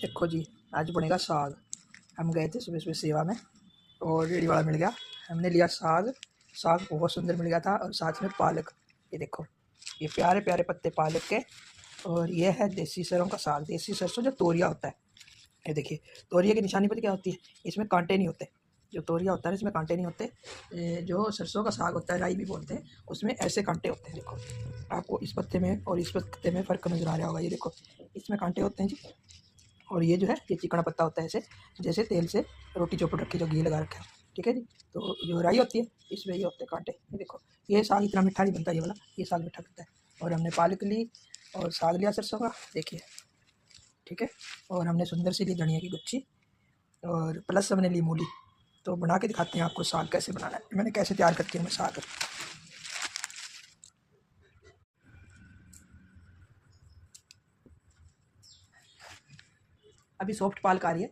देखो जी, आज बनेगा साग। हम गए थे सुबह सुबह सेवा में और रेडी वाला मिल गया। हमने लिया साग। साग बहुत सुंदर मिल गया था और साथ में पालक। ये देखो, ये प्यारे प्यारे पत्ते पालक के। और ये है देसी सरसों का साग। देसी सरसों जो तोरिया होता है। ये देखिए, तोरिया की निशानी पता क्या होती है? इसमें कांटे नहीं होते। जो तोरिया होता है इसमें कांटे नहीं होते। जो सरसों का साग होता है, राई भी बोलते हैं, उसमें ऐसे कांटे होते हैं। देखो, आपको इस पत्ते में और इस पत्ते में फ़र्क नज़र आ रहा होगा। ये देखो, इसमें कांटे होते हैं जी। और ये जो है, ये चिकना पत्ता होता है ऐसे, जैसे तेल से रोटी चौपड़ रखी, जो घी लगा रखा है। ठीक है जी। तो जो राई होती है, इसमें ये होते हैं कांटे। ये देखो, ये साग इतना मीठा नहीं बनता ये वाला, ये साग मीठा बनता है। और हमने पालक ली और साग लिया सरसों का, देखिए। ठीक है। और हमने सुंदर सी ली धनिया की गुच्छी और प्लस हमने ली मूली। तो बना के दिखाते हैं आपको साग कैसे बनाना है। मैंने कैसे तैयार करती हूँ मैं साग। अभी सॉफ्ट पालक आ रही है,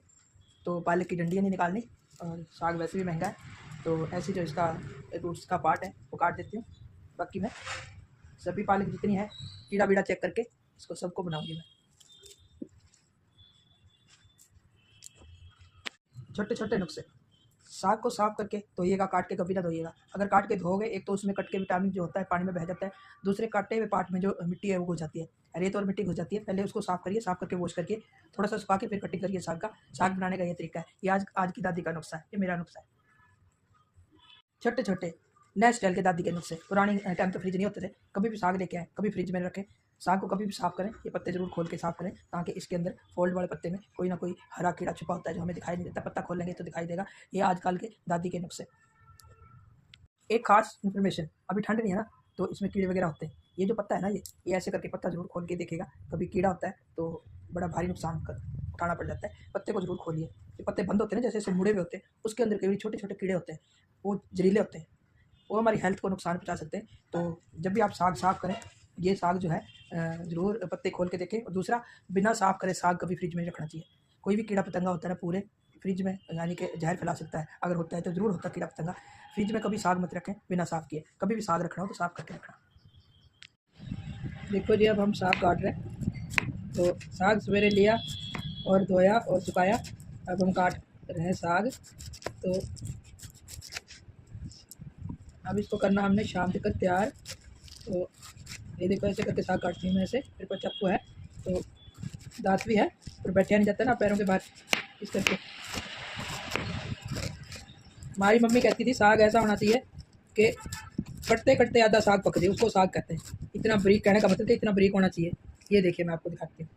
तो पालक की डंडियाँ नहीं निकालनी। और साग वैसे भी महंगा है, तो ऐसी जो इसका रूट्स का पार्ट है वो काट देती हूँ। बाकी मैं सभी पालक जितनी है, कीड़ा बीड़ा चेक करके इसको सबको बनाऊंगी मैं। छोटे छोटे नुस्खे। साग को साफ करके धोइएगा, काट के कभी ना धोइएगा। अगर काट के धोओगे, एक तो उसमें कट के विटामिन जो होता है पानी में बह जाता है, दूसरे काटे हुए पार्ट में जो मिट्टी है वो घुस जाती है, रेत और मिट्टी घुस जाती है। पहले उसको साफ करिए, साफ करके वॉश करके थोड़ा सा सुखा के फिर कटिंग करिए साग का। साग बनाने का ये तरीका है। ये आज आज की दादी का नुस्खा है, ये मेरा नुस्खा है। छोटे छोटे नए स्टाइल के दादी के नुस्खे। पुराने टाइम तो फ्रिज नहीं होते थे। कभी भी साग लेके आए, कभी फ्रिज में रखें। साग को कभी भी साफ करें, ये पत्ते जरूर खोल के साफ करें, ताकि इसके अंदर फोल्ड वाले पत्ते में कोई ना कोई हरा कीड़ा छुपा होता है जो हमें दिखाई नहीं देता। पत्ता खोलेंगे तो दिखाई देगा। ये आजकल के दादी के नुस्खे। एक खास इन्फॉर्मेशन, अभी ठंड नहीं है ना, तो इसमें कीड़े वगैरह होते हैं। ये जो पत्ता है ना, ये ऐसे करके पत्ता जरूर खोल के देखेगा। कभी कीड़ा होता है तो बड़ा भारी नुकसान उठाना पड़ जाता है। पत्ते को जरूर खोलिए। ये पत्ते बंद होते हैं ना, जैसे जैसे मुड़े हुए होते हैं, उसके अंदर कई छोटे छोटे कीड़े होते हैं, वो जहरीले होते हैं, वो हमारी हेल्थ को नुकसान पहुँचा सकते हैं। तो जब भी आप साग साफ करें, ये साग जो है ज़रूर पत्ते खोल के देखें। और दूसरा, बिना साफ करे साग कभी फ्रिज में नहीं रखना चाहिए। कोई भी कीड़ा पतंगा होता है ना, पूरे फ्रिज में यानी कि जहर फैला सकता है। अगर होता है तो ज़रूर होता है कीड़ा पतंगा। फ्रिज में कभी साग मत रखें बिना साफ़ किए। कभी भी साग रखना हो तो साफ़ करके रखना। देखो जी, अब हम साग काट रहे हैं। तो साग सवेरे लिया और धोया और सुखाया। अब हम काट रहे हैं साग। तो अब इसको करना हमने शाम तक तैयार। तो ये देखो, ऐसे करके साग काटती हूँ मैं। ऐसे मेरे पास चाकू है, तो दांत भी है, और बैठा नहीं जाता ना पैरों के बाहर, इस करके। हमारी मम्मी कहती थी साग ऐसा होना चाहिए कि कटते कटते आधा साग पक जाए, उसको साग कहते हैं। इतना बारीक, कहने का मतलब कि इतना बारीक होना चाहिए। ये देखिए, मैं आपको दिखाती हूँ।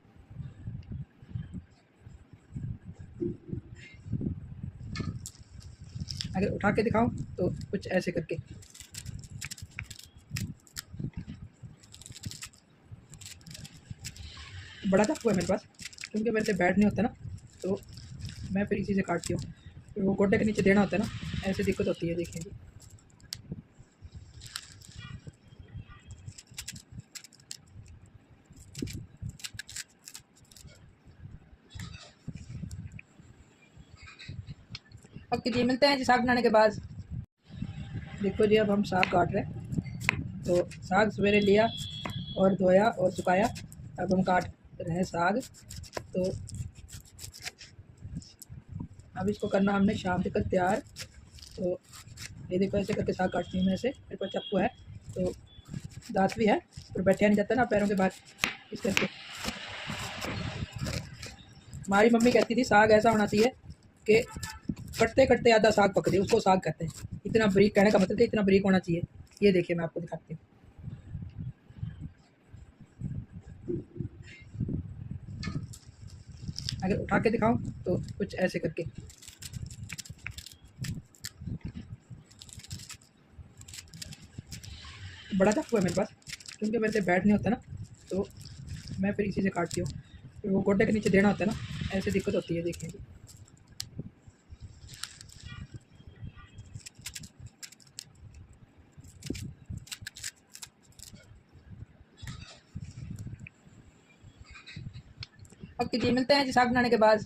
अगर उठा के दिखाऊं तो कुछ ऐसे करके। बड़ा चाकू है मेरे पास, क्योंकि मेरे से बैठ नहीं होता ना, तो मैं फिर इसी से काटती हूँ। फिर वो गोड्डे के नीचे देना होता है ना, ऐसे दिक्कत होती है। देखिए, अब जी मिलते हैं जी साग बनाने के बाद। देखो जी, अब हम साग काट रहे हैं। तो साग सवेरे लिया और धोया और सुखाया। अब हम काट रहे हैं साग। तो अब इसको करना हमने शाम तक तैयार। तो ये देखो, ऐसे करके साग काटती हूँ मैं। ऐसे मेरे पास चाकू है, तो दांत भी है, और बैठा नहीं जाता ना पैरों के बाहर, इस करके। हमारी मम्मी कहती थी साग ऐसा होना चाहिए कि कटते कटते आधा साग पक जाए, उसको साग कहते हैं। इतना बारीक, कहने का मतलब कि इतना बारीक होना चाहिए। ये देखिए, मैं आपको दिखाती हूँ। अगर उठा के दिखाऊं तो कुछ ऐसे करके। बड़ा चाकू है मेरे पास, क्योंकि मेरे से बैठ नहीं होता ना, तो मैं फिर इसी से काटती हूँ। फिर वो गोड्डे के नीचे देना होता है ना, ऐसे दिक्कत होती है। देखिए, अब जी मिलते हैं जी साग बनाने के बाद।